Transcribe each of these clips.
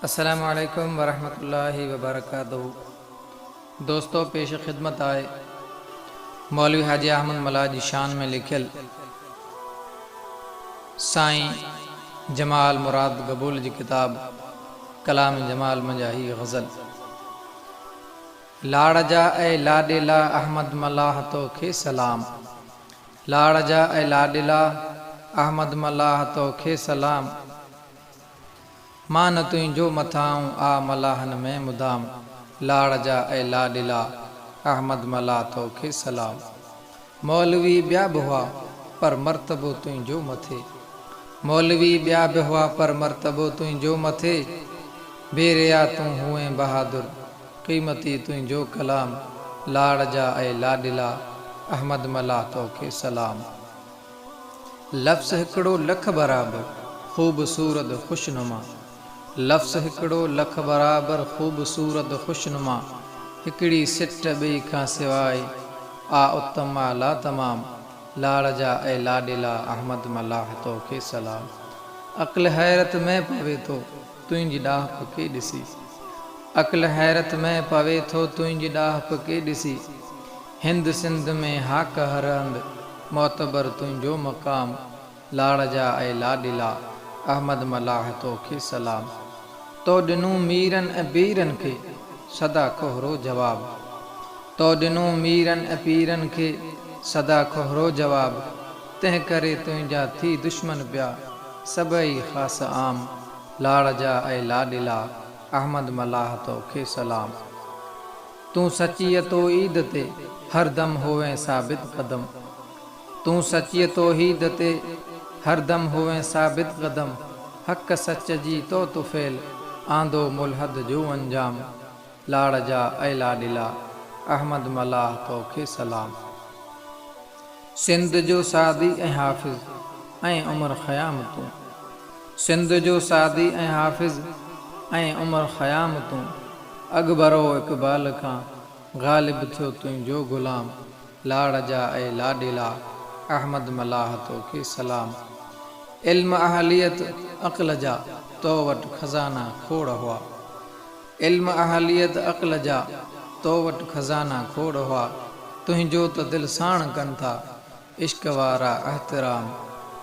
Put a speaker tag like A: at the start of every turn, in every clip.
A: अस्सलामु अलैकुम वरहमतुल्लाहि वबरकातुहू। दोस्तों, पेश खिदमत आए मौलवी हाजी अहमद मल्ला जी शान में लिखियल साईं जमाल मुराद गबूल जी किताब कलाम जमाल मंजाही गज़ल। लाड़ जा ए लाडिला अहमद मल्लाह तोखे सलाम। लाड़ जा ए लाडिला अहमद मल्लाह तोखे सलाम। मान तुंहिंजो मथाऊं आ मलाहन में मुदाम। लाड़ जा ए लाडिला अहमद मल्लाह तोखे सलाम। मौलवी ॿिया बि हुआ पर मर्तबो तुंहिंजो मथे। मौलवी ॿिया बि हुआ पर मर्तबो तुंहिंजो मथे। बेरिया तूं हुए बहादुर क़ीमती तुंहिंजो कलाम। लाड़ जा ए लाडिला अहमद मल्लाह तोखे सलाम। लफ़्ज़ हिकिड़ो लख बराबर ख़ूबसूरत ख़ुशनुमा। लफ़्ज़ हिकिड़ो लख बराबर ख़ूबसूरत ख़ुशनुमा। हिकिड़ी सिट ॿिई खां सवाइ आ उत्तमा ला तमाम। लाड़ जा ए लाडिला अहमद मल्लाह तोखे सलाम। अक़्ल हैरत में पवे थो तुंहिंजी ॾाहप के ॾिसी। अक़्ल हैरत में पवे थो तुंहिंजी ॾाहप के ॾिसी। हिंद सिंध में हाक हर हंधि मोतबर तुंहिंजो मक़ाम। लाड़ जा ए लाडिला अहमद मल्लाह तोखे सलाम। तो ॾिनूं मीरनि ऐं पीरनि खे सदा कोहरो जवाब। तो ॾिनूं मीरनि ऐं पीरनि खे सदा कोहरो जवाब। तंहिं करे तुंहिंजा थी दुश्मन पिया सभई ख़ासि आम। लाड़ जा ए लाडिला अहमद मल्लाह तोखे सलाम। तूं सचीअ तो ईद ते हरदम होवें साबित कदम। तूं सचीअ तो ईद ते हरदम होवें साबित कदम। हक़ सच जी तो तुफ़ेल आंदो मुल्हद जो अंजाम। लाड़ जा ए लाडिला अहमद मल्लाह तोखे सलाम। सिंध जो सादी ऐं हाफ़िज़ ऐं उमर ख़याम तूं। सिंध जो सादी ऐं हाफ़िज़ ऐं उमर ख़याम तूं। अकबरो इक़बाल खां ग़ालिब थियो तुंहिंजो ग़ुलाम। लाड़ जा ए लाडिला अहमद मल्लाह तोखे सलाम। इल्म अहलियत अक़्ल जा तो वटि खज़ाना खोड़ हुआ। इल्म अहलियत अक़्ल जा तो वटि खज़ाना खोड़ हुआ। तुंहिंजो त दिलि साण कनि था इश्क वारा एहतराम।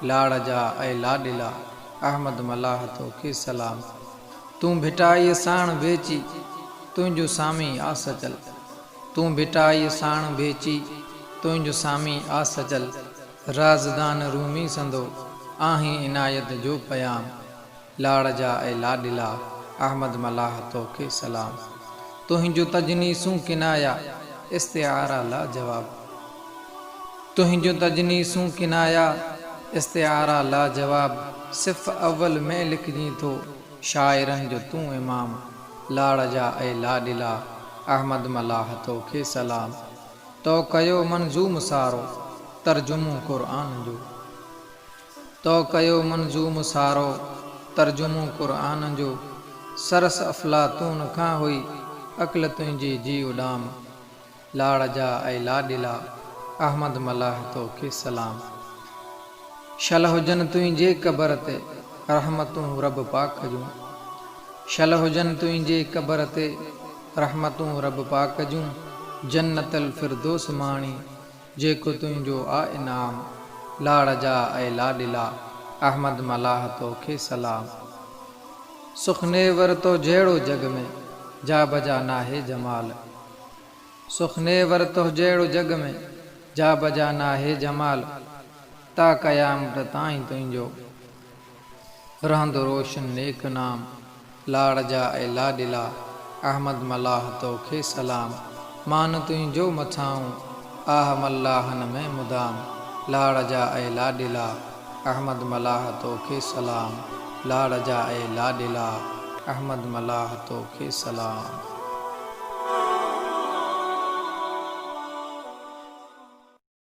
A: लाड़ जा ए लाडिला अहमद मल्लाह तोखे सलाम। तूं भिटाई साण बेची तुंहिंजो सामी आस चल। तूं भिटाई साण बेची तुंहिंजो सामी आस चल। राज़दान रूमी संदो आहीं इनायत जो पयाम। लाड़ जा ए लाडिला अहमद मल्लाह तोखे सलाम। तुंहिंजो तजनीसूं किनाया इस्तिआरा ला जवाब। तुंहिंजो तजनीसूं किनाया इस्तिआरा ला जवाब। सिफ़ अव्वल में लिखजी थो शाइरनि जो तूं इमाम। लाड़ जा ए लाडिला अहमद मल्लाह तोखे सलाम। तो कयो मंज़ूम सारो तर्जुमो क़ुरान जो। तो कयो मंज़ूम सारो तर्जुमो क़ुरान जो। सरस अफ़लातून खां हुई अक़्ल तुंहिंजी जी उॾाम। लाड़ जा ए लाडिला अहमद मल्लाह तोखे सलाम। शल हुजनि तुंहिंजे क़बर ते रहमतूं रब पाक जूं। शल हुजनि तुंहिंजे क़बर ते रहमतूं रब पाक जूं। जन्नतल फिरदौस माणी जेको तुंहिंजो आ इनाम। लाड़ जा ए लाडिला अहमद मल्लाह तोखे सलाम। सुखनेवर तो जहिड़ो जग में जा बजा नाहे जमाल। सुखनेवर तो जहिड़ो जग में जा बजा नाहे जमाल। ता क़यामत ताईं तुंहिंजो रहंदो रोशन नेक नाम। लाड़ जा ए लाडिला अहमद मल्लाह तोखे सलाम। मान तुंहिंजो मथाऊं आह मल्लाहन में मुदाम। लाड़ जा ए लाडिला अहमद मल्लाह तोखे सलाम। लाड़ जा ए लाडिला अहमद मल्लाह तोखे सलाम।